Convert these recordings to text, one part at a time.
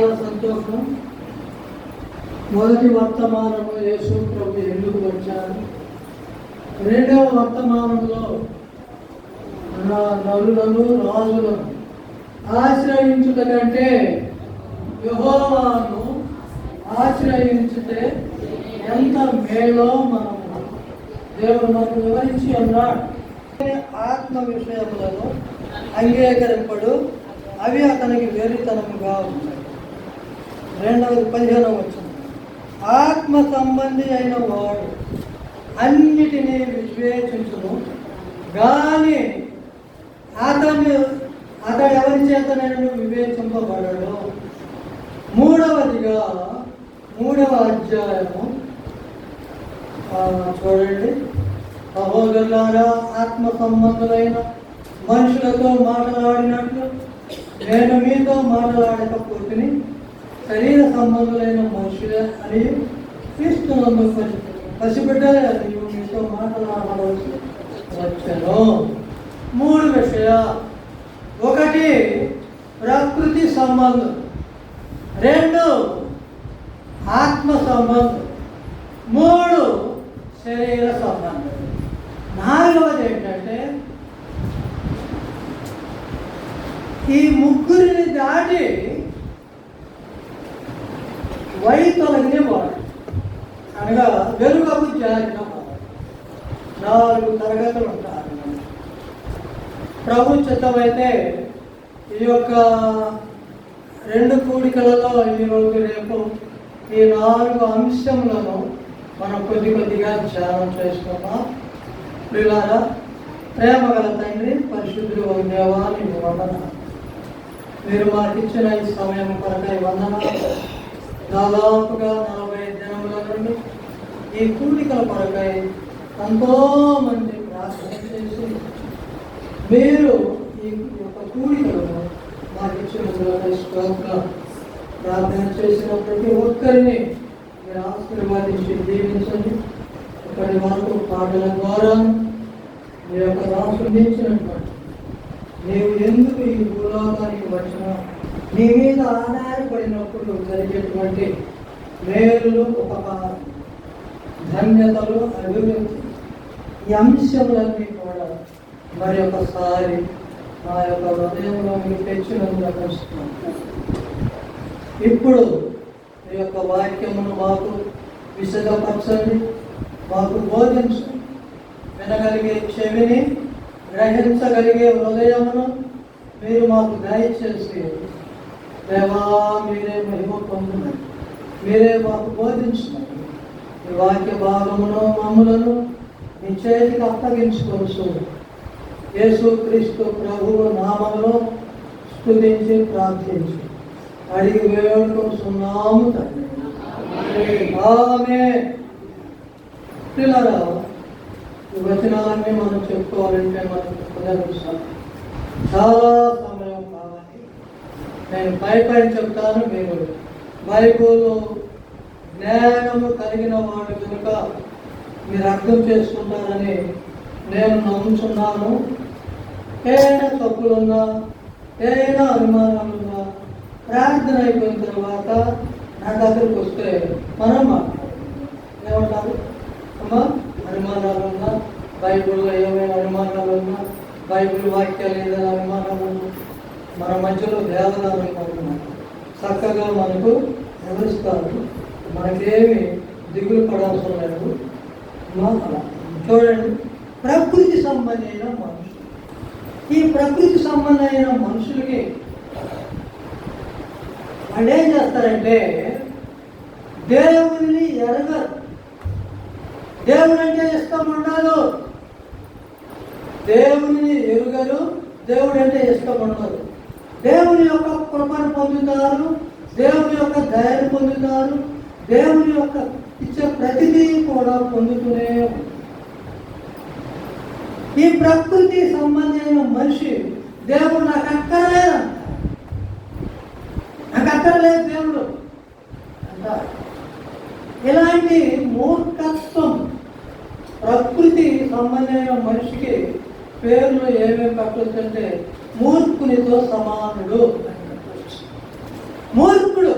చాలా సంతోషం. మొదటి వర్తమానము యేసు ప్రభు ఎందుకు వచ్చారు, రెండవ వర్తమానంలో నరులను రాజులను ఆశ్రయించుట కంటే యెహోవాను ఆశ్రయించితే ఎంత మేలో మనము దేవుడు మనకు వివరించి ఉన్నాడు. ఆత్మ విషయములను అంగీకరింపడు, అవి అతనికి వెర్రితనముగా ఉంటాయి. రెండవది 15వ వచనం, ఆత్మ సంబంధి అయిన వాడు అన్నిటినీ వివేచించును, కానీ అతడు ఎవరి చేతనైనా వివేచింపబడడు. మూడవదిగా 3వ అధ్యాయము చూడండి. సహోదరులారా, ఆత్మ సంబంధులైన మనుషులతో మాట్లాడినట్లు నేను మీతో మాట్లాడకపోతే శరీర సంబంధులైన మనుషులే అని క్రీస్తునందు పసిబిడ్డలే అని మీతో మాట్లాడవలసి వచ్చాను. 3 విషయాలు. 1 ప్రకృతి సంబంధం, 2 ఆత్మ సంబంధం, 3 శరీర సంబంధం. 4వది ఏంటంటే ఈ ముగ్గురిని దాటి వైతొలగినవాడు అనగా వెలుగకు జారిన వాడు. 4 తరగతులు ఉంటారు. ప్రభు చిత్తమైతే ఈ యొక్క 2 కూడికలలో ఈరోజు రేపు ఈ 4 అంశములను మనం కొద్దిగా ధ్యానం చేసుకున్నాం. ప్రియులారా, ప్రేమ గల తండ్రి, పరిశుద్ధుడు ఒక దేవాన్ని వందనాలు. మీరు మాకు ఇచ్చిన ఈ సమయం కొరకై వందనాలు. దాదాపుగా 40 దినముల నుండి ఈ కూడికల కొరకై ఎంతోమంది ప్రార్థన చేసి మీరు ఈ యొక్క కూడికలను మాకు ఇచ్చిన ప్రార్థన చేసిన ప్రతి ఒక్కరిని మీరు ఆశీర్వాదించి దీవించండి. ఇక్కడి వరకు పాటల ద్వారా మీ యొక్క ఆస్వాదించినటువంటి నీవు ఎందుకు ఈ భూలోకానికి వచ్చినా నీ మీద ఆధారపడినప్పుడు జరిగేటువంటి మేలులు, ఉపకారం, ధన్యతలు, అభివృద్ధి, ఈ అంశములన్నీ కూడా మరి ఒకసారి మా యొక్క హృదయంలో మీకు తెచ్చినందుకు కలుస్తున్నాను. ఇప్పుడు ఈ యొక్క వాక్యమును మాకు విశదపరచండి, మాకు బోధించండి. వినగలిగే చెవిని, గ్రహించగలిగే హృదయమును మీరు మాకు దయచేసి దేవా మీరే మహిమ పొందున్నారు, మీరే మాకు బోధించినారు. ఈ వాక్య భాగమును మమ్ములను మీ చేతికి అప్పగించుకోవచ్చు. యేసుక్రీస్తు ప్రభువు నామములో స్తుతించి ప్రార్థించి అడిగి వేడుకొనుచున్నాము తండ్రి, ఆమేన్. పిల్లరా, ఈ వచనాలన్నీ మనం చెప్పుకోవాలంటే మనకు కుదరదు, చాలా సమయం కావాలి. నేను పై చెప్తాను, మీరు బైబిల్ జ్ఞానము కలిగిన వాడు కనుక మీరు అర్థం చేసుకుంటారని నేను నమ్ముతున్నాను. ఏదైనా తప్పులున్నా, ఏదైనా అనుమానాలున్నా ప్రార్థన అయిపోయిన తర్వాత నా దగ్గరికి వస్తే మనం ఏమంటారు, అమ్మా అనుమానాలున్నా, బైబిల్లో ఏమైనా అనుమానాలున్నా, బైబిల్ వాక్యాలు ఏదైనా అనుమానాలున్నా మన మధ్యలో దేవదానం పడుతున్నారు, చక్కగా మనకు వివరిస్తారు. మనకేమి దిగులు పడాల్సిన లేదు. చూడండి, ప్రకృతి సంబంధమైన మనుషులు. ఈ ప్రకృతి సంబంధమైన మనుషులకి వాళ్ళు ఏం చేస్తారంటే దేవుడిని ఎరగరు. దేవుడు అంటే ఇష్టం ఉండదు, దేవుడిని ఎరుగరు, దేవుడు అంటే ఇష్టం ఉండదు. దేవుని యొక్క కృపను పొందుతారు, దేవుని యొక్క దయను పొందుతారు, దేవుని యొక్క ఇచ్చే ప్రతిదీ కూడా పొందుతూనే ఉంటారు. ఈ ప్రకృతి సంబంధమైన మనిషి దేవుడు నాకు అక్కర్లేదు అంటారు, నాకు అక్కర్లేదు దేవుడు అంటారు. ఇలాంటి మూర్ఖత్వం ప్రకృతి సంబంధమైన మనిషికి పేర్లు ఏమేమి పెట్టొచ్చంటే మూర్ఖునితో సమానుడు అని చెప్పచ్చు. మూర్ఖుడు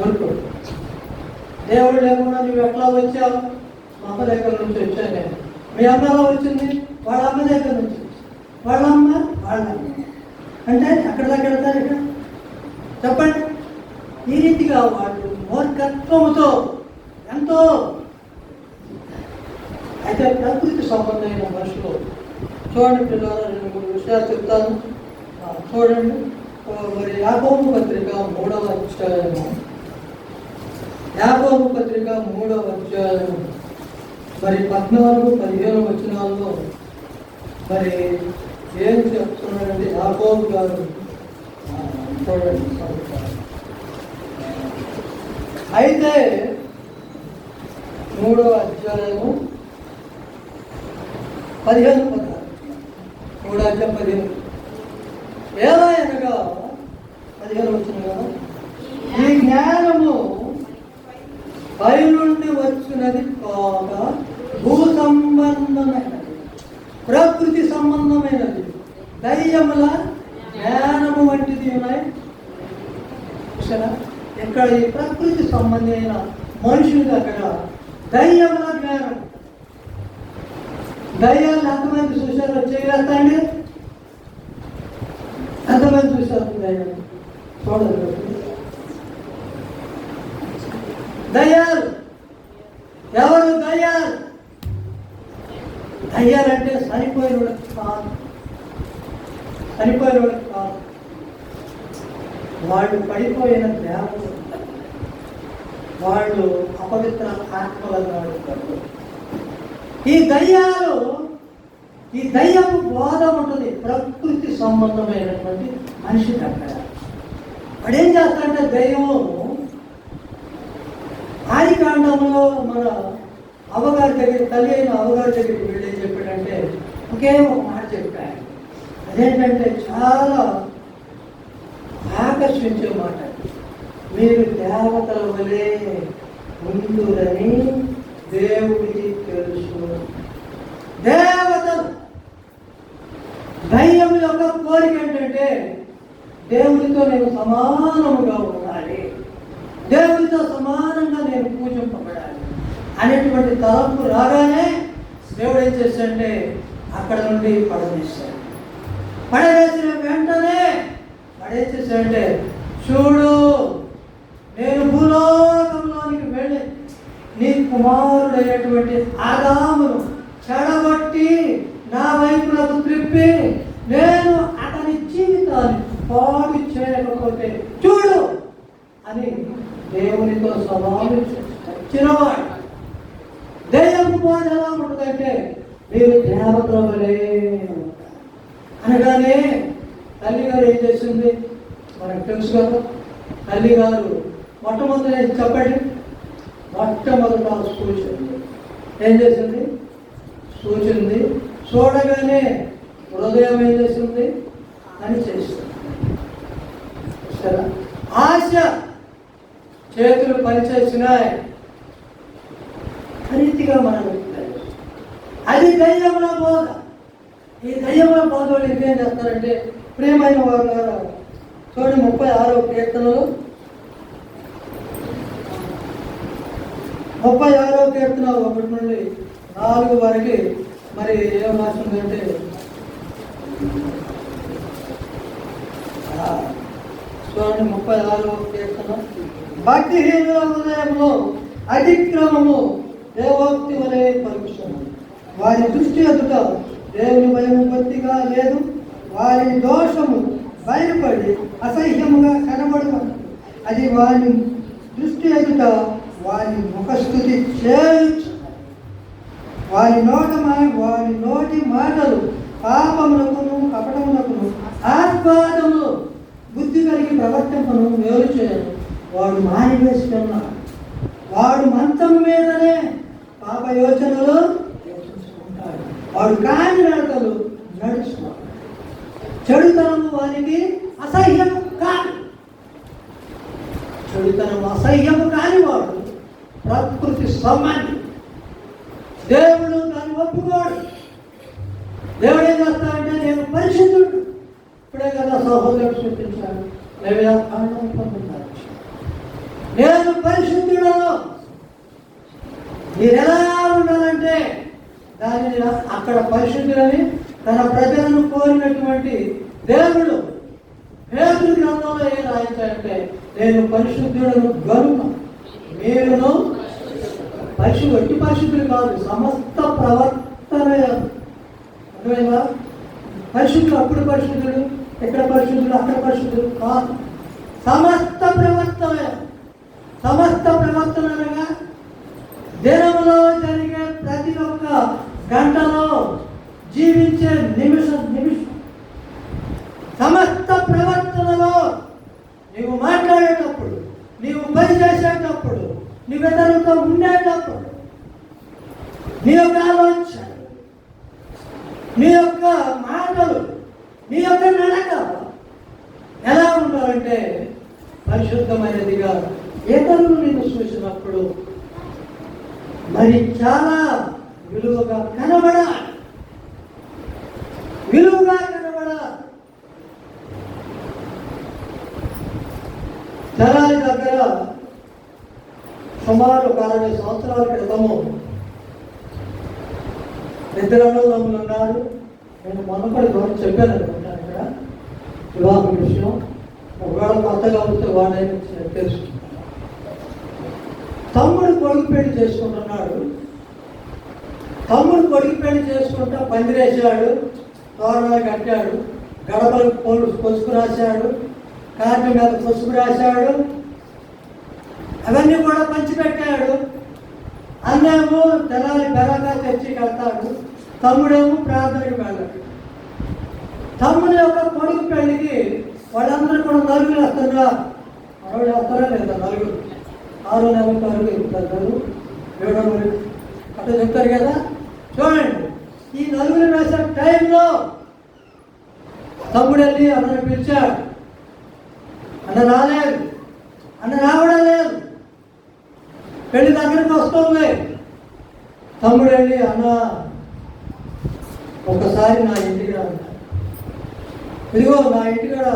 ఊరుకో. దేవుడు లేకుండా నువ్వు ఎట్లా వచ్చావు? మా అమ్మ దగ్గర నుంచి వచ్చాను నేను. మీ అమ్మ ఎలా వచ్చింది? వాళ్ళ అమ్మ దగ్గర నుంచి. వాళ్ళమ్మ అంటే అక్కడ దగ్గర ఇక్కడ చెప్పండి. ఈ రీతిగా వాళ్ళు మూర్ఖత్వముతో ఎంతో అయితే ప్రకృతి సంబంధమైన మనుషులు. చూడండి పిల్లలు, 2-3 విషయాలు చెప్తాను, చూడండి. మరి యాకోబు పత్రిక 3వ అధ్యాయము, యాకోబు పత్రిక 3వ అధ్యాయము మరి 14-15 వచనాల్లో మరి ఏం చెప్తున్నాడంటే యాకోబు గారు చూడండి. అయితే 3వ అధ్యాయము 15 ఎలా అనగా 15 వచ్చిన కదా, ఈ జ్ఞానము పై నుండి వచ్చినది కాక భూ సంబంధమైనది, ప్రకృతి సంబంధమైనది, దయ్యముల జ్ఞానము వంటిది ఉన్నాయి. ఇక్కడ ఈ ప్రకృతి సంబంధమైన మనుషుల దగ్గర దయ్యముల జ్ఞానం. దయ్యాలు ఎంతమంది చూశారు? చేయలేస్తాండి. ఎంతమంది చూశారు దయ్యాలు? చూడదు. దయ్యాలు ఎవరు? దయ్యాలు. దయ్యాలంటే చనిపోయిన కాదు, చనిపోయిన కాదు, వాళ్ళు పడిపోయిన దేవతలు, వాళ్ళు అపవిత్ర ఆత్మలను అడుగుతారు. ఈ దయ్యాలు, ఈ దయ్యపు బోధ ఉంటుంది ప్రకృతి సంబంధమైనటువంటి మనిషి దగ్గర. వాడేం చేస్తాడంటే దయ్యము ఆదికాండంలో మన అవ్వగారి దగ్గర, తల్లి అయిన అవ్వగారి దగ్గరికి వెళ్ళి ఏం చెప్పాడంటే ఒకే ఒక మాట చెప్పాడు. అదేంటంటే చాలా ఆకర్షించే మాట, మీరు దేవతల వలె ఉండురని దేవుడికి తెలుసు. దేవతలు, దయ్యం యొక్క కోరిక ఏంటంటే దేవుడితో నేను సమానముగా ఉండాలి, దేవుడితో సమానంగా నేను పూజింపబడాలి అనేటువంటి తలంపు రాగానే దేవుడు ఏం చేశాడంటే అక్కడ నుండి పడవేశాడు. పడవేసిన వెంటనే వాడేం చేశాడంటే, చూడు నేను భూలోకంలోనికి వెళ్ళి నీ కుమారుడైనటువంటి ఆదామును చెడగొట్టి నా వైపులకు త్రిప్పి నేను అతని జీవితాన్ని పాడు చేయకపోతే చూడు అని దేవునితో సవాలు వచ్చినవాడు. దయ్యం బోధ ఎలా ఉంటుందంటే మీరు దేవతల వలె అనగానే తల్లి గారు ఏం చేసింది మనకు తెలుసు కదా. తల్లి గారు మొట్టమొదటి చెప్పండి, మొట్టమొదట సూచింది. ఏం చేసింది? సూచింది. చూడగానే హృదయం ఏం చేసింది అని చేసింది. సరే, ఆశ చేతులు పనిచేసినాయి. రీతిగా మనం అది దయ్యముల బోధ. ఈ దయ్యముల బోధ వాళ్ళు ఇంకేం చేస్తారంటే, ప్రియమైన వారు చూడండి 36వ కీర్తనలో 36వ కీర్తన 1 నుండి 4 వరకు మరి ఏం రాస్తుందంటే, చూడండి 36వ కీర్తన, భక్తిహీనుల హృదయంలో అతిక్రమము దేవోక్తి వలె పలుకుతున్నది, వారి దృష్టి ఎదుట దేవుని భయము బొత్తిగా లేదు, వారి దోషము బయలుపడి అసహ్యముగా కనబడుతుంది, అది వారి దృష్టి ఎదుట వారి ముఖస్థుతి చేయొచ్చు, వారి నోటి మాటలు పాపములకును కపటములకును ఆస్వాదములు బుద్ధి కలిగి ప్రవర్తింపను వేరు చేయను. వాడు మానివేసుకున్నాడు, వాడు మంచం మీదనే పాప యోచనలు యోచించుకుంటాడు, వాడు కాని నడకలు నడుచుకున్నాడు. చెడుతనము వారికి అసహ్యము కాదు, చెడుతనము అసహ్యము కాని వాడు ప్రకృతి సంబంధి. దేవుడు దాన్ని ఒప్పుకోడు. దేవుడు ఏం చేస్తాడంటే నేను పరిశుద్ధుడు. ఇప్పుడే కదా సహోదరుడు సూచించాడు, నేను పరిశుద్ధుడను. మీరు ఎలా ఉండాలంటే దానిని అక్కడ పరిశుద్ధులని తన ప్రజలను కోరినటువంటి దేవుడు పేతురు గ్రంథంలో ఏం రాయించాడంటే, నేను పరిశుద్ధుడను గనుక మీరును ఎట్టి పరిశుద్ధులు కాదు, సమస్త ప్రవర్తన. అర్థమైందా? పరిశుద్ధుడు అప్పుడు పరిశుద్ధుడు, ఎక్కడ పరిశుద్ధుడు అక్కడ పరిశుద్ధుడు కాదు, సమస్త ప్రవర్తన. సమస్త ప్రవర్తన అనగా దినంలో జరిగే ప్రతి ఒక్క గంటలో జీవించే నిమిషం సమస్త ప్రవర్తనలో నీవు మాట్లాడేటప్పుడు, నీవు పని చేసేటప్పుడు, నీవు ఇతరులతో ఉండేటప్పుడు, నీ యొక్క ఆలోచన, నీ యొక్క మాటలు, నీ యొక్క నడక ఎలా ఉండాలంటే పరిశుద్ధమైనదిగా. ఇతరులు నిన్ను చూసినప్పుడు మరి చాలా విలువగా కనబడాలి. తెనాలి దగ్గర సుమారు 40 సంవత్సరాల క్రితము ఇద్దరు అన్నదమ్ములు ఉన్నారు. నేను మొన్నపడి గౌరవం చెప్పాను అనుకుంటాను ఇక్కడ వివాహం విషయం. ఒకవేళ కొత్తగా వస్తే వాడైనా తెలుసుకుంటాను. తమ్ముడు కొడుకు పెళ్లి చేసుకుంటున్నాడు. తమ్ముడు కొడుకు పెళ్లి చేసుకుంటా పందిరేసాడు, తోరణాలు కట్టాడు, గడపలకు పసుపు రాశాడు, కార్డు మీద పసుపు రాశాడు, అవన్నీ కూడా పంచిపెట్టాడు. అన్నేమో తెనాలి బెరగా తెచ్చి కడతాడు, తమ్ముడేమో ప్రార్థనకి వెళ్ళాడు. తమ్ముడి యొక్క కొడుకు పెళ్లికి వాళ్ళందరూ కూడా నలుగురు వేస్తారా, మనవాడు వేస్తారా లేదా? నలుగురు, 6 నెలలకు నలుగురు, 7 నెలలు అట్లా చెప్తారు కదా. చూడండి, ఈ నలుగురు వేసే టైంలో తమ్ముడు వెళ్ళి అన్నను పిలిచాడు. అన్న రాలేదు, అన్న రావడం లేదు, పెళ్లి దగ్గరికి వస్తుంది. తమ్ముడు వెళ్ళి, అన్న ఒకసారి నా ఇంటికి రా, ఇదిగో నా ఇంటికాడ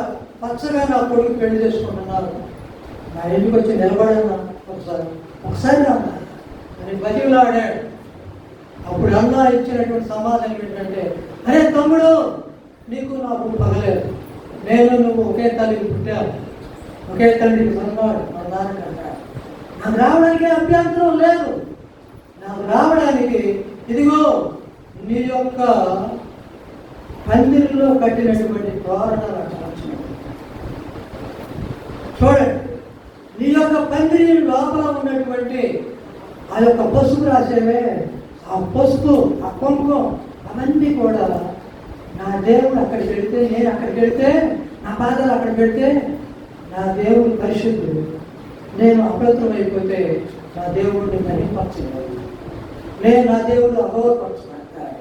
పచ్చగా నా కొడుకు పెళ్లి చేసుకుంటున్నారు, నా ఇంటికి వచ్చి నిలబడన్నా ఒకసారి రా అని బతిలాడాడు. అప్పుడు అన్న ఇచ్చినటువంటి సమాధానం ఏంటంటే, అరే తమ్ముడు, నీకు నాకు పగలేదు, నువ్వు ఒకే తల్లికి పుట్టావు, ఒకే తండ్రికి సన్నాడు, మా నాన్నకంటాడు, నాకు రావడానికి అభ్యంతరం లేదు. నాకు రావడానికి ఇదిగో నీ యొక్క పందిరిలో కట్టినటువంటి తోరణాలు చూడండి, నీ యొక్క పందిరి లోపల ఉన్నటువంటి ఆ యొక్క పసుపు రాసేవే, ఆ పసుపు, ఆ కుంకుమం, అవన్నీ కూడా నా దేవుడు అక్కడికి వెళితే, నేను అక్కడికి వెళితే, నా పాదాలు అక్కడ పెడితే నా దేవుడు పరిశుద్ధుడు. నేను అపవిత్రమైపోతే నా దేవుడిని మహిమపరచలేదు, నా దేవుడు అగౌరవపరచబడతాడు,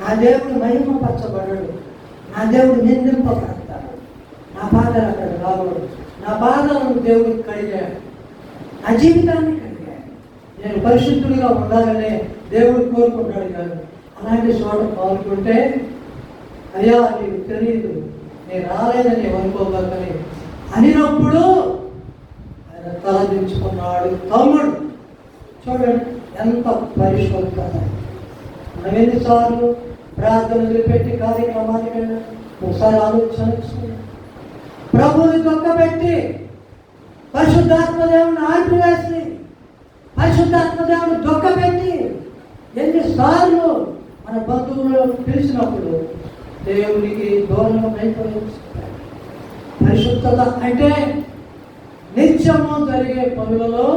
నా దేవుడు మహిమపరచబడడు, నా దేవుడు నిందింపబడతాడు. నా పాదాలు అక్కడ రావడు, నా పాదాలను దేవుడికి కడిగాడు, నా జీవితాన్ని కడిగాడు. నేను పరిశుద్ధుడిగా ఉండాలనే దేవుడు కోరుకుంటాడు. కాదు అలాంటి చోట పాల్గొంటే, అయ్యా నీకు తెలియదు, నేను రాలేదని అనుకోగలని అనినప్పుడు ఆయన తలదించుకున్నాడు తమ్ముడు. చూడండి ఎంత పరిశుద్ధత. మనం ఎన్నిసార్లు ప్రార్థనలు పెట్టి కార్యక్రమానికి వెళ్ళాం, ఒకసారి ఆలోచన ప్రభువుని దొక్కబెట్టి పరిశుద్ధాత్మదేవుని ఆర్పివేసి పరిశుద్ధాత్మదేవుని దొక్కబెట్టి ఎన్నిసార్లు మన బంధువులు పిలిచినప్పుడు దేవునికి దూరం అయిపోయింది. పరిశుద్ధత అంటే నిత్యము జరిగే పనులలో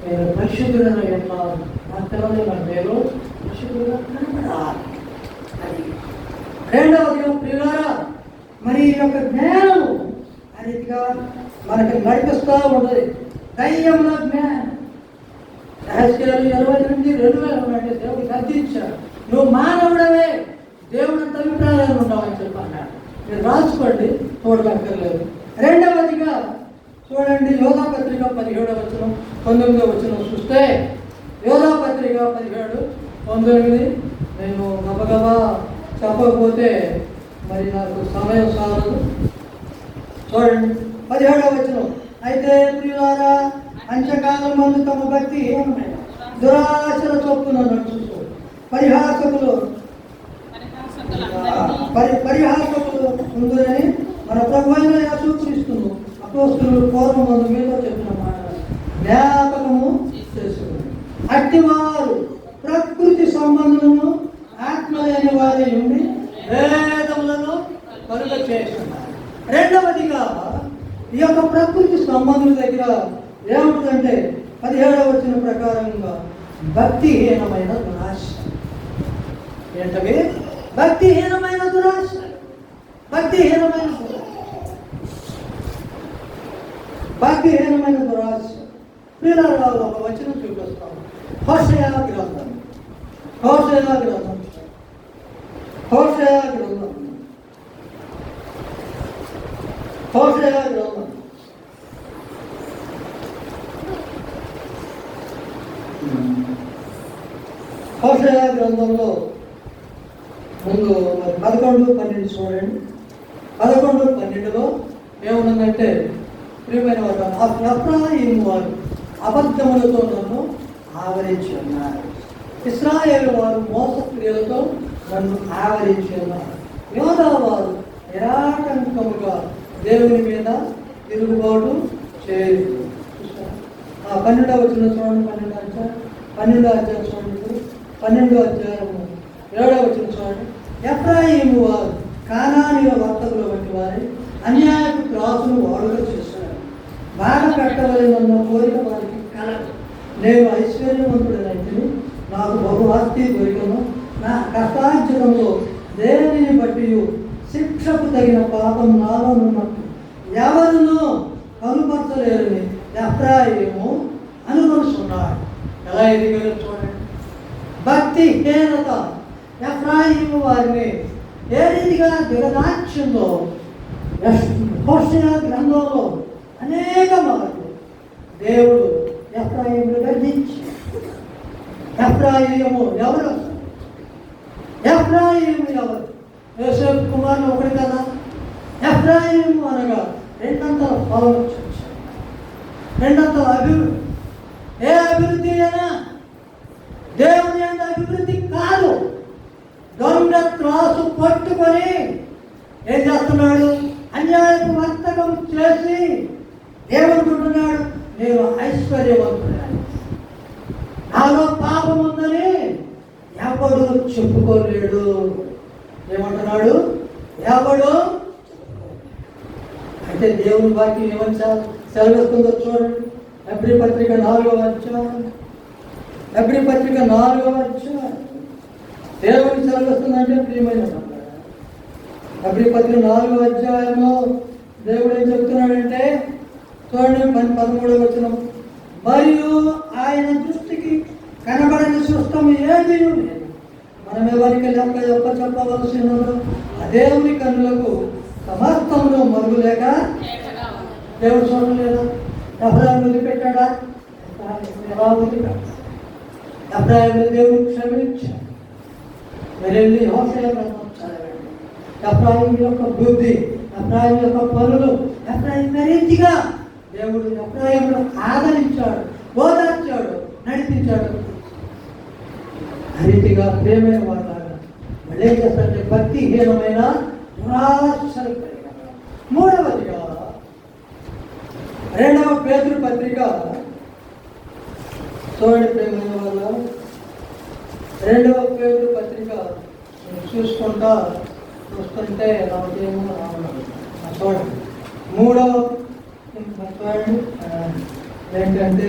నేను పరిశుద్ధుడని ఉన్నాను, నా పిల్లలు నేను పరిశుద్ధుడుగా కనబడాలి. అది రెండవదిగా ప్రియులారా, మరి ఈ యొక్క జ్ఞానము అదిగా మనకి నడిపిస్తూ ఉండదు. దయ్యంలో జ్ఞానం. రహస్యాలు 28:2000 అంటే దేవుడు గద్దించాడు, నువ్వు మానవుడవే, దేవుడు అంత అభిప్రాయాలు ఉండవని చెప్పన్నాడు. మీరు రాసుకోండి, చూడక్కర్లేదు. రెండవదిగా చూడండి, యోధా పత్రిక 17వ వచనం 19వ వచనం చూస్తే, యోధా పత్రిక 17:19 నేను గబగబా చెప్పకపోతే మరి నాకు సమయం సారదు. చూడండి 17వ వచనం, అయితే ప్రియులారా, అంత్యకాలం మందు తమ భక్తి హీనమైన దురాశల చొప్పున నడుచుతూ పరిహాసకులు ఉందని మన ప్రభు అయిన యేసుక్రీస్తును అపోస్తలులు పూర్వం మందు మీద చెప్పిన మాట జ్ఞాపకము చేసుకుని అట్టివారు ప్రకృతి సంబంధమును ఆత్మ లేని వారి ఉండి వేదములను కలుగ చేస్తున్నారు. రెండవదిగా ఈ యొక్క ప్రకృతి సంబంధుల దగ్గర ఏముంటుందంటే 17వ వచనం ప్రకారంగా భక్తిహీనమైన దురాశ. ఏంటవి? భక్తిహీనమైన దురాశ. భక్తిహీనమైన దురాశ. పిల్లలు ఒక వచనం చూపిస్తాం. హోషేయ గ్రంథం హోషేయ గ్రంథంలో ముందు 11-12 చూడండి. 11-12లో ఏముందంటే, ప్రియమైన వారు, ఎఫ్రాయిము వారు అబద్ధములతో నన్ను ఆవరించి ఉన్నారు, ఇశ్రాయేలు వారు మోసక్రియలతో నన్ను ఆవరించి ఉన్నారు, యోధా వారు నిరాటంకముగా దేవుని మీద తిరుగుబాటు చేయలేదు. 12వ వచనం చూడండి. 12వ అధ్యాయం చూడండి. 12వ అధ్యాయము 7వ వచనం చూడండి. ఎఫ్రాయిము వారు కానానీయుల వర్తకుల వంటి వారి అన్యాయపు త్రాసును వాడుక చేస్తున్నారు. బాధ పెట్టవలెనన్న కోరిక వారికి కలదు. నేను ఐశ్వర్యవంతుడనైతే నాకు బహు ఆస్తి దొరికను. నా కష్టార్జనంలో దేనిని బట్టి శిక్షకు తగిన పాపం నాలో ఉన్నట్టు ఎవరునూ కనుపరచలేరని ఎఫ్రాయిము అనుకొనుచున్నాడు. ఎలా ఎదిగారో చూడండి. భక్తిహీనత ఎఫ్రాయిము వారిని ఏ రీతిగా దిగదార్చిందో హోషేయ గ్రంథంలో అనేక మార్లు దేవుడు ఎఫ్రాయిమును గర్జించి, ఎఫ్రాయిము ఎవరు? ఎఫ్రాయిము ఎవరు? యోసేపు కుమారుడు ఒకటి కదా. ఎఫ్రాయిము అనగా రెండంతల ఫలం, రెండంతల అభివృద్ధి. ఏ అభివృద్ధి అయినా దేవుని అంత అభివృద్ధి కాదు. దొంగ త్రాసు పట్టుకొని ఏం చేస్తున్నాడు? అన్యాయపు వర్తకం చేసి ఏమనుకుంటున్నాడు? నేను ఐశ్వర్యవంతుడాను, నాలో పాపం ఉందని ఎవడు చెప్పుకోలేడు. ఏమంటున్నాడు? ఎవడు? అయితే దేవుని వాక్యం ఏమని సెలవిస్తుందో చూడండి. ఎబ్రీ పత్రిక 4వ అధ్యాయం దేవుని సెలవిస్తుందంటే ప్రియమైన ఎబ్రీ పత్రిక 4వ అధ్యాయంలో దేవుడు ఏం చెప్తున్నాడంటే చూడండి. 13వ వచనం. మరియు ఆయన దృష్టికి కనబడని సృష్టం ఏది లేదు, మనం ఎవరికి లెక్క చెప్పవలసిన దేవుని కన్నులకు సమస్తమును మరుగులేక దేవుడు చూడలేదా? ఎఫ్రాయిము వదిలిపెట్టాడా? ఎలా వదిలిపెట్టాడు? ఎఫ్రాయిము దేవుడు క్షమించాడు. మీరు వెళ్ళి హోషేయ గ్రంథం చదవండి. ఎఫ్రాయిము యొక్క బుద్ధి, ఎఫ్రాయిము యొక్క పనులు, ఎఫ్రాయిము రీతిగా దేవుడు ఎఫ్రాయిమును ఆదరించాడు, ఓదార్చాడు, నడిపించాడు. ఆ రీతిగా ప్రేమైన వాళ్ళ మళ్ళీ ఏం చేస్తారంటే భక్తిహీనమైన దురాశలు. మూడవదిగా 2వ పేతురు పత్రిక చూడండి. ప్రేమైన వాళ్ళ 2వ పేతురు పత్రిక చూస్తుంటే నాకేమో రావడం చూడండి. 3వ చూడండి ఏంటంటే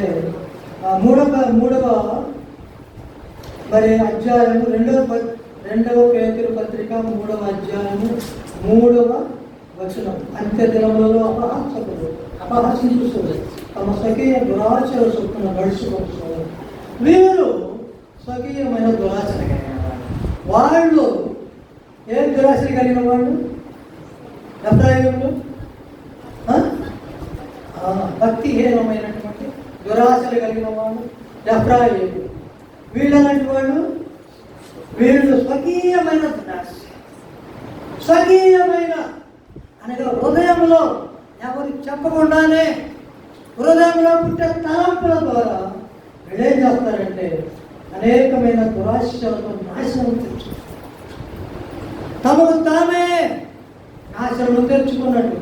మూడవ మరి అధ్యాయము 2వ పేతురు పత్రిక 3వ అధ్యాయము 3వ వచనం. అంత్య దినములలో అపహసించుతుంది, తమ స్వకీయ దురాచరణ చొప్పున నడుచుకుంటున్నారు. వీరు స్వకీయమైన దురాచరణ కలిగిన వాళ్ళు. ఏం దురాచరణ కలిగిన వాళ్ళు? ఎఫ్రాయిములు భక్తిహీనమైనటువంటి దురాశలు కలిగిన వాళ్ళు ఎఫ్రాయిము. వీళ్ళలాంటి వాళ్ళు, వీళ్ళు స్వకీయమైన దురాశ, స్వకీయమైన అనగా హృదయంలో ఎవరు చెప్పకుండానే హృదయంలో పుట్టే తలంపుల ద్వారా వీళ్ళేం చేస్తారంటే అనేకమైన దురాశలతో నాశనం తెచ్చుకుంటారు. తమకు తామే నాశనం తెచ్చుకుంటారు.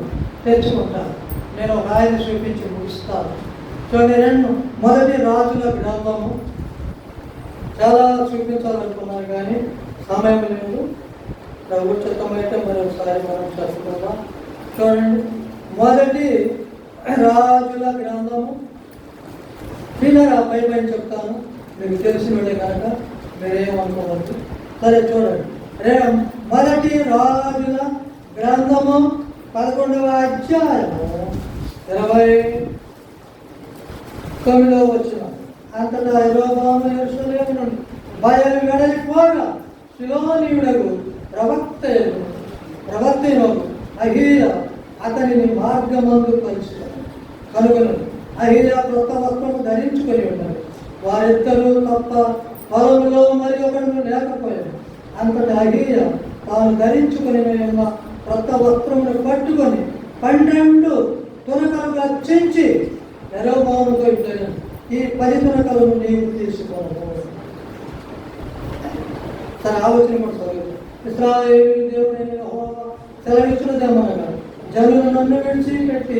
నేను ఒక ఆయన చూపించి ముగిస్తాను. చూడండి, మొదటి రాజుల గ్రంథము. చాలా చూపించాలనుకున్నాను కానీ సమయం లేదు. ఉచితమైతే మరొకసారి మనం చదువుకుందాం. చూడండి, మొదటి రాజుల గ్రంథము. పిల్లరా పై చెప్తాను, మీకు తెలిసినడే కనుక మీరేమనుకోవద్దు. సరే చూడండి, మొదటి రాజుల గ్రంథము 11వ అధ్యాయము 29వ వచనం. అంతటా యెరొబెయాము యెరూషలేము నుండి బయలు వెడలిపోగా షిలోనీయుడగు ప్రవక్తయగు అహీయా అతనిని మార్గమందు కనుగొను. అహీయా క్రొత్త వస్త్రము ధరించుకొని ఉన్నాడు. వారిద్దరూ తప్ప పొలంలో మరి ఒకడు లేకపోయాడు. అంతటా అహీయా తాను ధరించుకొని ఉన్న క్రొత్త వస్త్రమును పట్టుకొని 12 తునకలుగా చించి యెరొబెయాముతో ఇట్లనెను, ఈ 10 తునకలను నీవు తీసుకోను. తన ఆలోచన కూడా చదువు. ఇశ్రాయేలు దేవుడైన యెహోవా సెలవిచ్చినదేమనగా, జనులు నన్ను విడిచిపెట్టి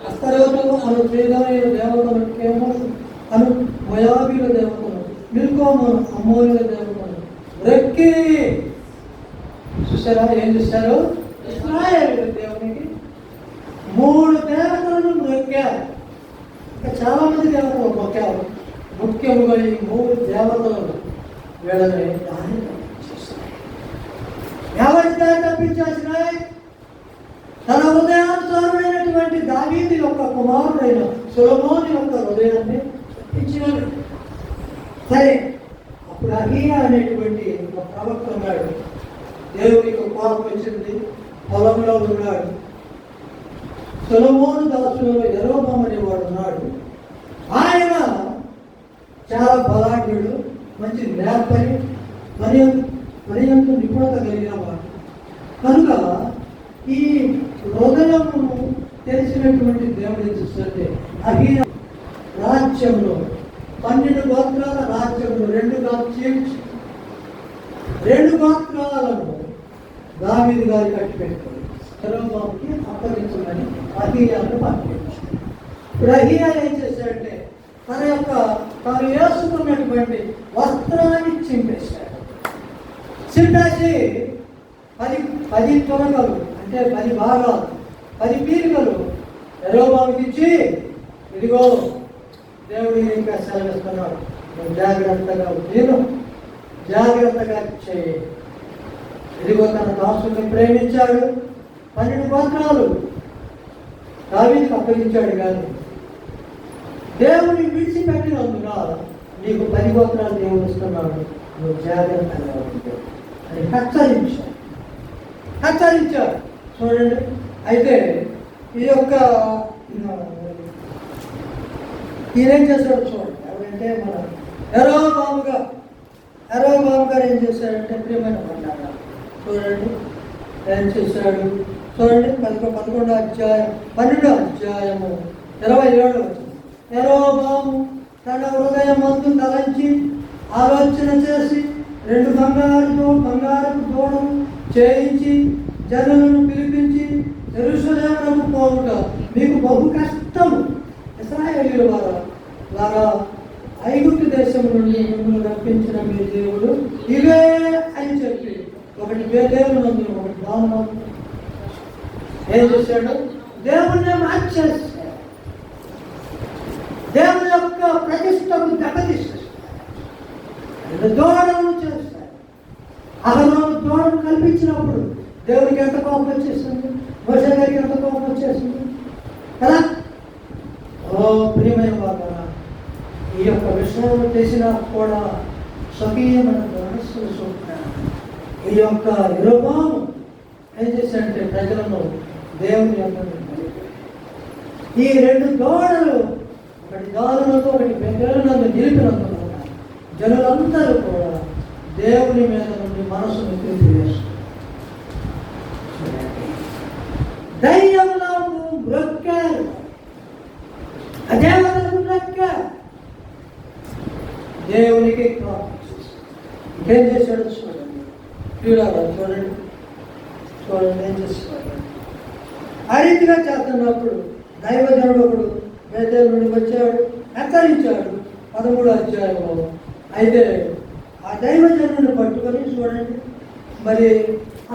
అస్తరోతులు అను శ్రీదమైన దేవతను, కేమోను అను మోయాబీల దేవతను, మిల్కోమును అమ్మోనుల దేవతను రెక్కి. చూసారా ఏం చేశారు? ఇశ్రాయేలు దేవునికి 3 దేవతలను మొక్కారు. ఇంకా చాలా మంది దేవతలు మొక్కారు. ముఖ్యముగా ఈ 3 దేవతలను వీళ్ళని ఎవరి దారి తప్పించేసినాయి? తన హృదయానుసారమైనటువంటి దావీదు యొక్క కుమారుడైన సొలొమోను యొక్క హృదయాన్ని తప్పించినాడు. సరే, అప్పుడు అహీయా అనేటువంటి ఒక ప్రవక్త ఉన్నాడు. దేవునికి కోపం వచ్చింది, పొలంలో ఉన్నాడు. సొలొమోను దాసులలో యెరొబెయాము అనేవాడు ఉన్నాడు. ఆయన చాలా బలాఢ్యుడు, మంచి నేర్పరి, మరింత నిపుణత కలిగిన వాడు. కనుక ఈ హృదయమును తెలిసినటువంటి దేవుడు చూస్తుంటే అహీయా రాజ్యంలో 12 గోత్రాల రాజ్యంలో 2గా చీల్చి 2 గోత్రాలను దావీదు గారి కట్టిపెట్టుకొని యెరొబెయాముకి అప్పగించమని అహీయాను పంపించాడు. ఇప్పుడు అహీయా ఏం చేశాడంటే తాను వేసుకున్నటువంటి వస్త్రాన్ని చింపేశాడు. చింపేసి 10 తునకలు అంటే 10 భాగాలు 10 పీలికలు యెరొబెయాముకి ఇచ్చి, ఇదిగో దేవుడు ఇంకా సెలవిస్తున్నాడు, నువ్వు జాగ్రత్తగా నేను జాగ్రత్తగా చేయి. ఇదిగో తన దాసుని ప్రేమించాడు. 12 గోత్రాలు దావీదుకు అప్పగించాడు. కానీ దేవుని విడిచిపెట్టినందున నీకు 10 గోత్రాలు దేవుడు ఇస్తున్నాడు, నువ్వు జాగ్రత్తగా ఉంటావు అని హెచ్చరించాడు. చూడండి, అయితే ఈ యొక్క ఈయనేం చేశాడు చూడండి. ఎవరంటే మన యెరొబెయాము గారు ఏం చేశాడంటే, ప్రియమైన పండుగ చూడండి ఏం చేశాడు. చూడండి, 11వ అధ్యాయం 12వ అధ్యాయము 27వ వచనం. యెరొబెయాము తన హృదయమందు తలంచి ఆలోచన చేసి 2 బంగారపు దూడలు చేయించి జనులను పిలిపించి, యెరూషలేమునకు పోవుట మీకు బహు కష్టము. ఇశ్రాయేలీయుల వారా, ఐగుప్తు దేశం నుండి మిమ్మల్ని రప్పించిన మీ దేవుడు ఇవే అని చెప్పి, ఒకటి బేతేలు నందు, ఒకటి దాను ఏం చేశాడు? దేవుణ్ణి మార్చేశాడు. దేవుని యొక్క ప్రతిష్టకు దెబ్బతీసేస్తాడు. దూడలను చేస్తాడు. అహరోను దూడను కల్పించినప్పుడు దేవునికి ఎంత కోపం వచ్చేసింది, మోషే గారికి ఎంత కోపం వచ్చేసింది కదా. ఓ ప్రియమైన వారు, ఈ యొక్క విషయం చేసినా కూడా స్వకీయమైన మనస్సును చూపుతాడు. ఈ యొక్క యెరొబెయాము ఏం చేశాడంటే ప్రజలను దేవుని యొక్క ఈ 2 దూడలు, ఒకటి దారులతో ఒకటి బెంగళూరునందు నిలిపినందున జనులందరూ కూడా దేవుని మీద నుండి మనసును తీసివేస్తారు. ధైర్యంలో బ్రొక్కారు. అదే దేవునికి కోపం చేశాడు. ఏం చేశాడు చూడండి, చూడాలి చూడండి చూడండి ఏం చేస్తున్నాడు. ఆ రీతిగా చేస్తున్నప్పుడు దైవజనుడు ఒకడు బేతేలు నుండి వచ్చాడు, హెచ్చరించాడు 13వ అధ్యాయంలో. అయితే ఆ దైవజనుడిని పట్టుకొని చూడండి, మరి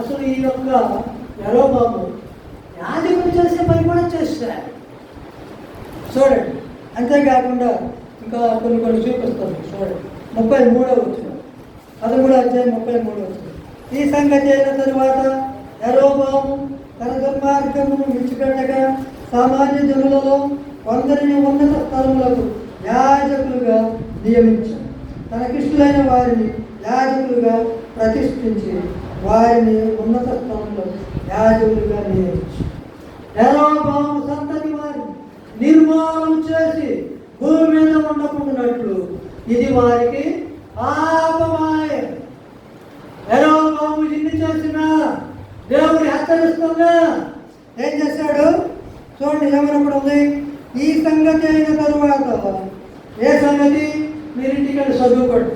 అసలు ఈ యొక్క యెరొబాము యాజకుడు చేసే పని కూడా చేశాడు చూడండి. అంతేకాకుండా ఇంకా కొన్ని చూపిస్తాను చూడండి. 33వ వచనం, 13వ అధ్యాయం 33వ వచనం. ఈ సంగతి అయిన తరువాత యెరొబాము తన దుర్మార్గమును విడిచిపెట్టగా సామాన్య జనులలో కొందరిని ఉన్నత స్థలములకు యాజకులుగా నియమించాడు. తనకిష్టులైన వారిని యాజకులుగా ప్రతిష్ఠించి వారిని ఉన్నత స్థలంలో యాజకులుగా నియమించాడు. యెరొబాము సంతతి వారిని నిర్మూలన చేసి భూమి మీద ఉండకుండాట్లు ఇది వారికి పాపమాయ. యెరొబాము ఇన్ని చేసినా దేవుడు హెచ్చరిస్తున్నా ఏం చేశాడు చూడండి. ఏమన్నప్పుడు ఉంది, ఈ సంగతి అయిన తరువాత. ఏ సంగతి? మీరు ఇంటికి చదువుకోండి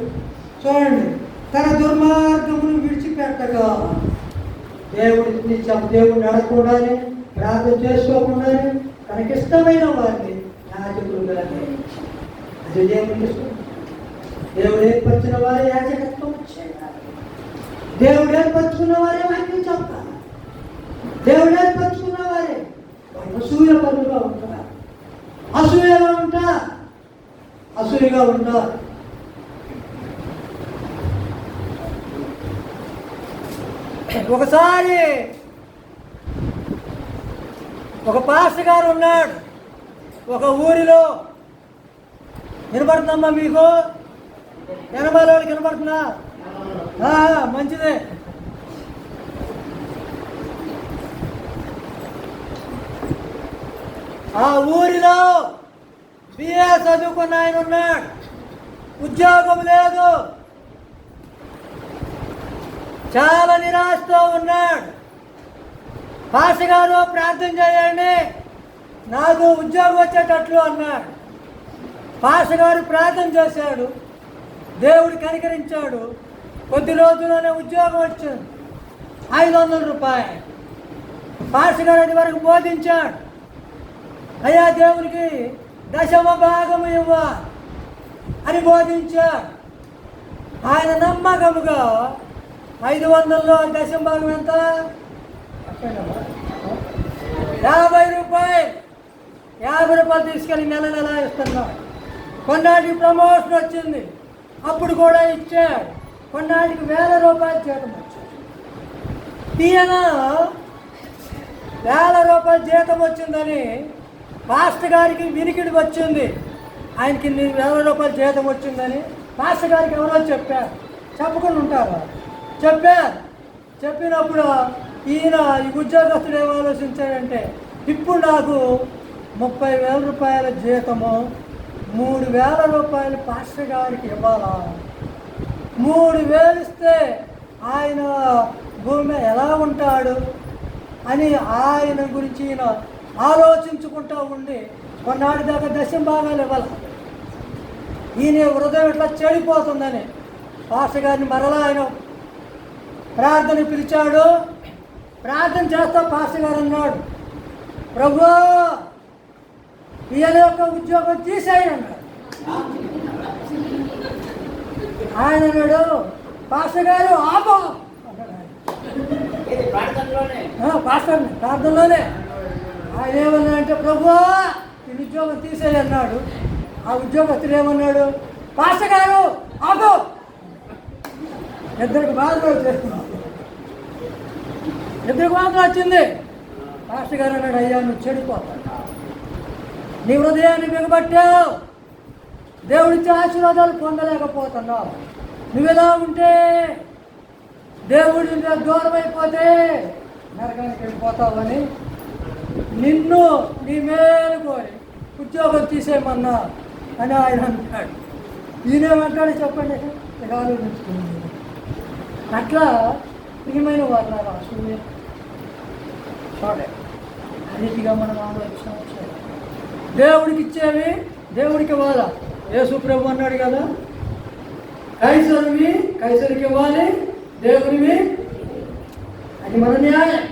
చూడండి. తన దుర్మార్గమును విడిచిపెట్టగా దేవుడిని అడగకుండానే ప్రార్థన చేసుకోకుండానే తనకిష్టమైన వారిని యాజకులుగా నియమించాడు. అది దేవుడికి ఇష్టం. దేవుడు ఏర్పరిచిన వారే యాజకత్వం చేయాలి. దేవుడు ఏర్పరచుకున్న వారే వాక్యం చెప్పాలి. దేవుడు ఏర్పరచుకున్న వారే అసూయ పనులుగా ఉంటారు. అసూయగా ఉంటారు. అసూయగా ఉంటారు. ఒకసారి ఒక పాస్టర్ గారు ఉన్నాడు ఒక ఊరిలో. వినపడుతుందమ్మా మీకు? వినబాలోడికి వినపడుతుందా? మంచిదే. ఆ ఊరిలో బిఏ చదువుకున్న ఆయన ఉన్నాడు. ఉద్యోగం లేదు, చాలా నిరాశతో ఉన్నాడు. పాస్టర్ గారు ప్రార్థన చేయండి, నాకు ఉద్యోగం వచ్చేటట్లు అన్నాడు. పాస్టర్ గారు ప్రార్థన చేశాడు, దేవుడు కనికరించాడు. కొద్ది రోజుల్లోనే ఉద్యోగం వచ్చింది, 500 రూపాయలు. పాస్టర్ గారు అది వరకు బోధించాడు, అయ్యా దేవునికి 10వ భాగము ఇవ్వాలి అని బోధించాడు. ఆయన నమ్మకముగా 500లో 10వ భాగం ఎంత? 50 రూపాయలు. 50 రూపాయలు తీసుకెళ్ళి నెల ఇస్తున్నాడు. కొన్నాటికి ప్రమోషన్ వచ్చింది, అప్పుడు కూడా ఇచ్చాడు. కొన్నాటికి 1000 రూపాయలు జీతం వచ్చింది. ఈయన 1000 రూపాయలు జీతం వచ్చిందని పాస్టర్ గారికి వినికిడి వచ్చింది. ఆయనకి 1000 రూపాయలు జీతం వచ్చిందని పాస్టర్ గారికి ఎవరో చెప్పారు. చెప్పకుండా ఉంటారు. చెప్పినప్పుడు ఈయన ఈ ఉద్యోగస్తుడు ఏం ఆలోచించాడంటే, ఇప్పుడు నాకు 30,000 రూపాయల జీతము, 3,000 రూపాయలు పాస్టర్ గారికి ఇవ్వాలా? 3,000 ఇస్తే ఆయన భూమి ఎలా ఉంటాడు అని ఆయన గురించి ఈయన ఆలోచించుకుంటూ ఉండి కొన్నాటి దాకా 10వ భాగాలు ఇవ్వాలి. ఈయన హృదయం ఇట్లా చెడిపోతుందని పాస్టర్ గారిని మరలా ఆయన ప్రార్థన పిలిచాడు. ప్రార్థన చేస్తా పాస్టర్ గారు అన్నాడు, ప్రభువా ఈయన యొక్క ఉద్యోగం తీసేయండి అన్నాడు. ఆయన అన్నాడు, పాస్టర్ గారు ఆపో ప్రార్థనలోనే. ఆయన ఏమన్నాడంటే, ప్రభువా ఈ ఉద్యోగం తీసేయి అన్నాడు. ఆ ఉద్యోగస్తుడు ఏమన్నాడు, పాస్టర్ గారు ఆపో. ఇద్దరికి బాధలు వచ్చింది. పాస్టర్ గారు అన్నాడు, అయ్యా నువ్వు చెడిపోతావు, నీ హృదయాన్ని బిగబట్టావు, దేవుడిచ్చే ఆశీర్వాదాలు పొందలేకపోతున్నావు. నువ్వెలా ఉంటే దేవుడి దూరం అయిపోతే నరకానికి వెళ్ళిపోతావని నిన్ను నీ మేలు కోరి ఉద్యోగం తీసేయమన్నా అని ఆయన అంటాడు. ఈయనేమంటాడు చెప్పండి, ఇక ఆలోచించుకుంది. అట్లా ప్రియమైన వారు అసూయ చూడండి. ఆ రీతిగా మనం ఆలోచన దేవుడికి ఇచ్చేవి దేవుడికి ఇవ్వాలా. యేసు ప్రభు అన్నాడు కదా, కైసరువి కైసరికి ఇవ్వాలి, దేవునివి అది మన న్యాయం.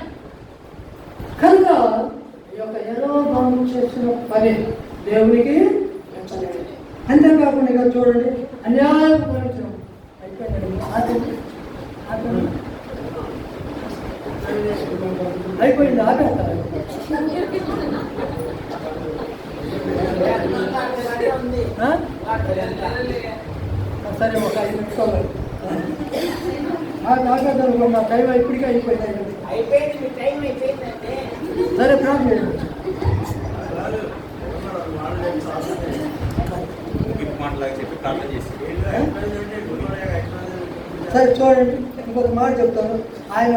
కనుక ఈ యొక్క యెరొబెయాము చేసిన పని దేవునికి నచ్చలేదు. అంతేకాకుండా ఇక చూడండి, అన్యాయం గురించి అయిపోయింది. ఆపేస్తారు సరే, ఒక 5 నిమిషాలు ఆపేద్దాం. మా టైం ఇప్పటికే అయిపోయింది. సరే, ప్రాబ్లం సరే చూడండి, ఇంకొక మాట చెప్తాను. ఆయన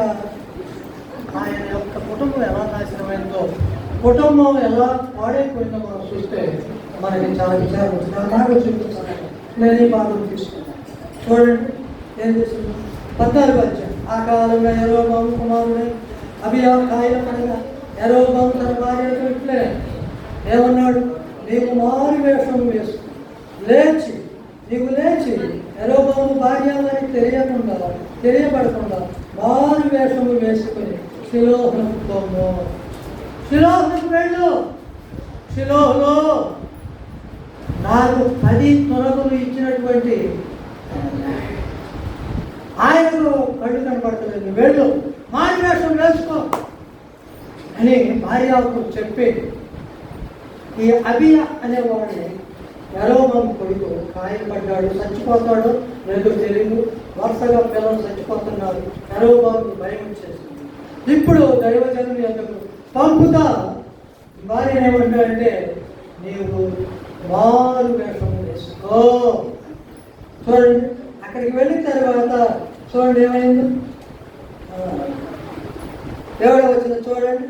యొక్క కుటుంబం ఎలా నాశనమైందో, కుటుంబం ఎలా పాడైపోయిందో మనం చూస్తే మనకి చాలా విచారం వచ్చింది. నాకు చూపించాను, నేను ఈ బాధలు తీసుకున్నాను. చూడండి ఏం చేసింది. 14 వచ్చాను. ఆ కాలంలో యెరొబెయాము కుమారుడే అబీయా కాయలపడగా యెరొబెయాము తన భార్యతో ఇట్లే ఏమన్నాడు, నీవు మారు వేషం వేసు నీవు లేచి యెరొబెయాము భార్య అని తెలియబడకుండా మారు వేషము వేసుకొని షిలోహునకు పోము. షిలోహునకు వెళ్ళు. షిలోహులో నాకు 10 తొరగలు ఇచ్చినటువంటి ఆయనకు కళ్ళు కనపడతలేదు, వెళ్ళు మారు వేషం వేసుకో అని భార్యకు చెప్పి, ఈ అబీయా అనేవాడిని యెరొబెయాము కొడుకు గాయపడ్డాడు, చచ్చిపోతాడు లేదో తెలియదు. వరుసగా పిల్లలు చచ్చిపోతున్నారు. యెరొబెయాముకు భయం వచ్చేసింది. ఇప్పుడు దైవజనులు ఎందుకు పంపుతా, భార్య ఏమంటాడంటే నీవు మారు వేషం వేసుకో. చూడండి, అక్కడికి వెళ్ళిన తర్వాత చూడండి ఏమైంది. దేవుడు వచ్చిన చూడండి,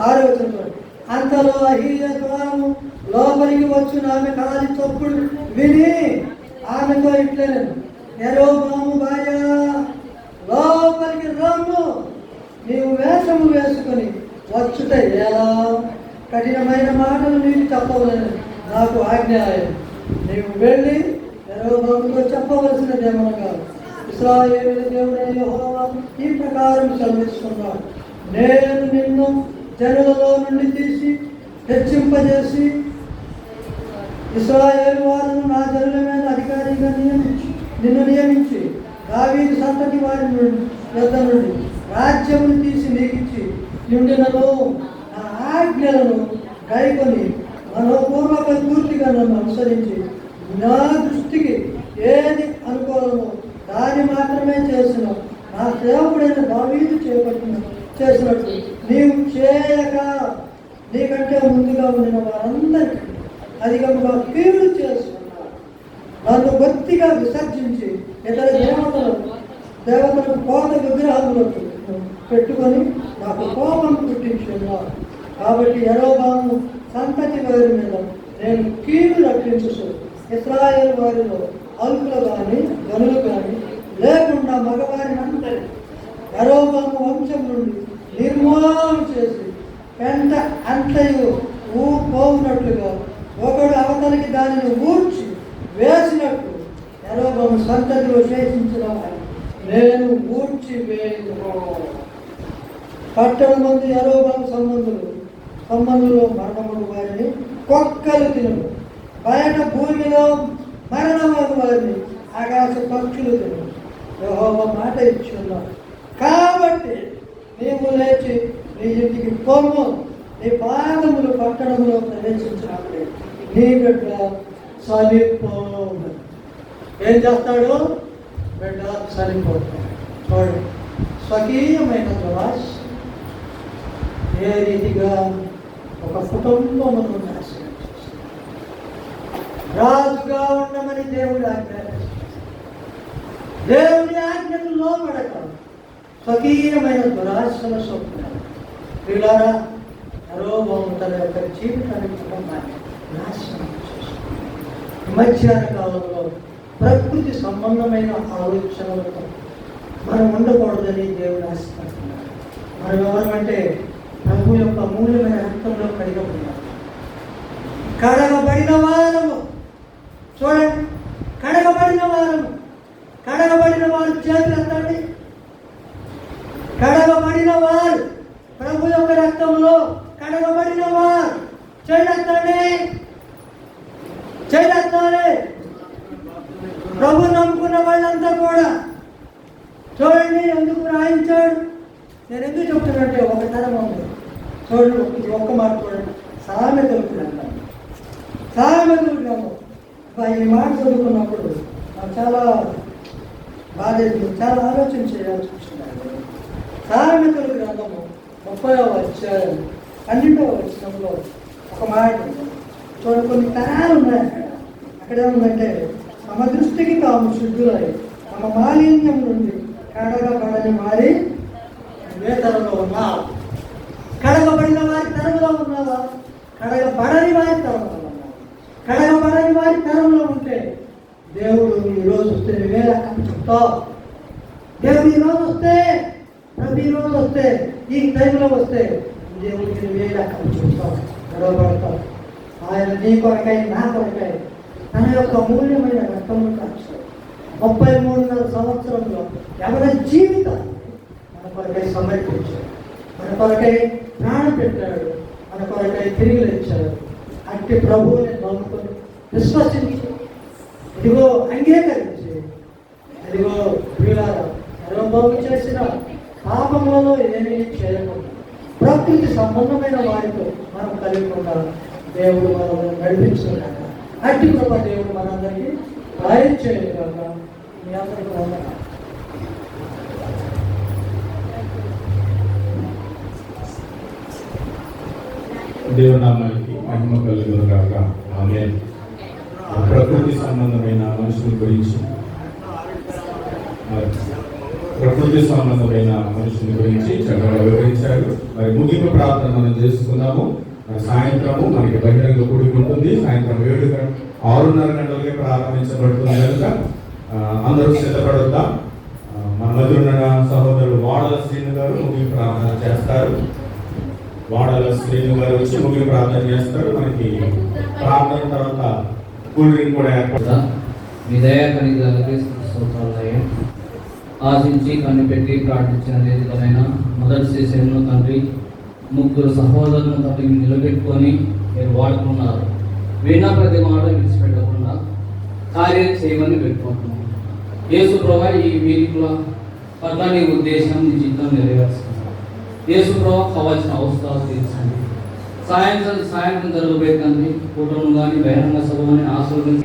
6వ వచనం చూడండి. అంతలో అహీయ ద్వారము లోపలికి వచ్చిన ఆమె కాలి చప్పుడు విని ఆమెతో ఇట్లేను, యెరొబెయాము భార్య లోపలికి రమ్ము, నీవు వేషము వేసుకొని వచ్చుట ఎలా? కఠినమైన మాటలు నీకు చెప్పవలని నాకు ఆజ్ఞ. నీవు వెళ్ళి యెరొబెయాముతో చెప్పవలసినదేమనగా, ఇశ్రాయేలు దేవుడైన యెహోవా ఈ ప్రకారం సెలవిస్తున్నాడు, నేను నిన్ను జనులలో నుండి తీసి హెచ్చింపజేసి ఇశ్రాయేలు వారిని నా జనుల మీద అధికారిగా నియమించి దావీదు సంతతి వారి యొద్ద నుండి రాజ్యమును తీసి నీకిచ్చి నిండినను నా ఆజ్ఞలను గైకొని మనోపూర్వక పూర్తిగా నన్ను అనుసరించి నా దృష్టికి ఏది అనుకూలమో దాన్ని మాత్రమే చేసిన నా సేవకుడైన దావీదు చేసినట్టు నీవు చేయక నీకంటే ముందుగా ఉండిన వారందరికీ అధికంగా కీడు చేస్తున్నారు. నన్ను భక్తిగా విసర్జించి ఇతర దేవతలకు కోట విగ్రహములకు పెట్టుకొని నాకు కోపం పుట్టించి ఉన్నారు. కాబట్టి యెరొబెయాము సంతతి వారి మీద నేను కీడు రక్షించు. ఇశ్రాయేలు వారిలో అల్పులు కానీ గనులు కానీ లేకుండా మగవారిని అందరినీ యెరొబెయాము వంశం నుండి నిర్మూలన చేసి పెంట అంతయు పోవునట్లుగా ఒకడు అవతలికి దానిని ఊడ్చి వేసినట్టు యెరొబెయాము సంతతిలో శేషించిన నేను ఊడ్చి వేయుదును. పట్టణ మంది యెరొబెయాము సంబంధులు మరణముడు వారిని కుక్కలు తిను, బయట భూమిలో మరణమగు వారిని ఆకాశ పక్షులు తిను. యెహోవా మాట ఇచ్చి ఉన్నాడు. కాబట్టి నీవు లేచి నీ ఇంటికి పొమ్ము, నీ పాదములు పట్టణంలో ప్రవేశించినప్పుడే నీ బిడ్డ చనిపోను. ఏం చేస్తాడు? బిడ్డ చనిపోతాడు. చూడండి, స్వకీయమైన దురాశ ఏ రీతిగా ఒక కుటుంబమును నాశనం చేస్తుంది. రాజుగా ఉండమని దేవుడు ఆజ్ఞాపిస్తాడు. దేవుని ఆజ్ఞకు లోపడక స్వకీయమైన దురాశల స్వప్నాలు పిల్లరా యెరొబెయాము తన యొక్క జీవితాన్ని కుటుంబాన్ని నాశనం చేస్తుంది. మధ్యాహ్న కాలంలో ప్రకృతి సంబంధమైన ఆలోచనలతో మనం ఉండకూడదని దేవుడు ఆశిస్తున్నాడు. మనం ఎవరమంటే ప్రభు యొక్క మూల్యమైన రక్తంలో కడగబడిన వారము. చూడండి, కడగబడిన చేయలేస్తాడే ప్రభు నమ్ముకున్న వాళ్ళంతా కూడా చూడండి ఎందుకు రాయించాడు. నేను ఎందుకు చెప్తున్నానంటే ఒక తరం ఉంది చూడండి, ఒక్క మాట చూడండి. సామెతలు గ్రంథం ఈ మాట చదువుకున్నప్పుడు నాకు చాలా బాధ, చాలా ఆలోచన చేయాల్సి వచ్చిందండి. సామెతల గ్రంథము 30వ అధ్యాయం 12వ వచనంలో ఒక మాట చూడండి. కొన్ని తరాలు ఉన్నాయి అక్కడ ఏముందంటే, తమ దృష్టికి తాము శుద్ధులై తమ మాలిన్యం నుండి కడగబడని వారి ఏ తరంలో ఉన్నావు? కడగబడిన వారి తరంలో ఉన్నావా? కడగబడని వారి తరంలో ఉన్నావా? కడగబడని వారి తరంలో ఉంటే దేవుడు ఈరోజు వస్తే నువ్వే లెక్క చెప్తావు. దేవుడు ఈరోజు వస్తే, ప్రతిరోజు వస్తే, ఈ టైంలో వస్తే దేవుడికి నువ్వే లెక్క చెప్తావు, గడవబడతావు. ఆయన నీ కొరకై నా కొరకై తన యొక్క అమూల్యమైన రక్తము కాల్చాడు. 33.5 సంవత్సరంలో ఎవరి జీవితాన్ని మన కొరకై సమర్పించాడు, మన కొరకై ప్రాణం పెట్టాడు, మన కొరకై తిరిగి లేచాడు. అట్టి ప్రభువుని నమ్ముకొని విశ్వసించి ఇదిగో అంగీకరించి ఇదిగో బాబు చేసిన పాపంలో ఏమీ చేయకుండా ప్రకృతి సంబంధమైన వారితో మనం కలిగకుండా దేవుడు మనల్ని నడిపించుకున్నాక అట్టి కృప దేవుడు మనందరికీ కార్యం చేయదు కనుక మీ అందరికీ వందనాలు. దేవునామానికి మహిమ కలుగును గాక. ఆమేన్. ప్రకృతి సంబంధమైన మనుషుల గురించి చక్కగా వివరించారు. మరి ముగింపు ప్రార్థన మనం చేసుకున్నాము. సాయంత్రము మనకి బహిరంగ కూడిక ఉంటుంది. సాయంత్రం 6:30 గంటలకే ప్రారంభించబడుతుంది కనుక అందరూ సిద్ధపడొద్దాం. మన మధ్య ఉన్న సహోదరుడు వాడల శ్రీను గారు ముగింపు ప్రార్థన చేస్తారు. వాడల శ్రీను గారు వచ్చి ముగింపు ప్రార్థన చేస్తారు. మనకి ప్రార్థన తర్వాత కూల్ డ్రింక్ కూడా ఏర్పడతా. మీ దయా కనికరాలకి స్తోత్రాలయ్యా. ఆశించి కనిపెట్టి ప్రార్థించిన రీతికైనా మొదటి శిష్యులను తండ్రి 3 సహోదరులను తండ్రి నిలబెట్టుకొని మీరు వాడుకున్నారు. విన్నా ప్రతి మాట విడిచిపెట్టకుండా కార్యం చేయమని పెట్టుకుంటున్నాం. యేసు ప్రభా ఈ వీరికుల పట్ల నీ ఉద్దేశం నీ చిత్తం నెరవేర్చుకున్నాం. యేసు ప్రభా కావాల్సిన అవసరాలు తీర్చండి. సాయంత్రం జరగబోయే తండ్రి కూటమి కానీ బహిరంగ సభ కానీ ఆశీర్వదించి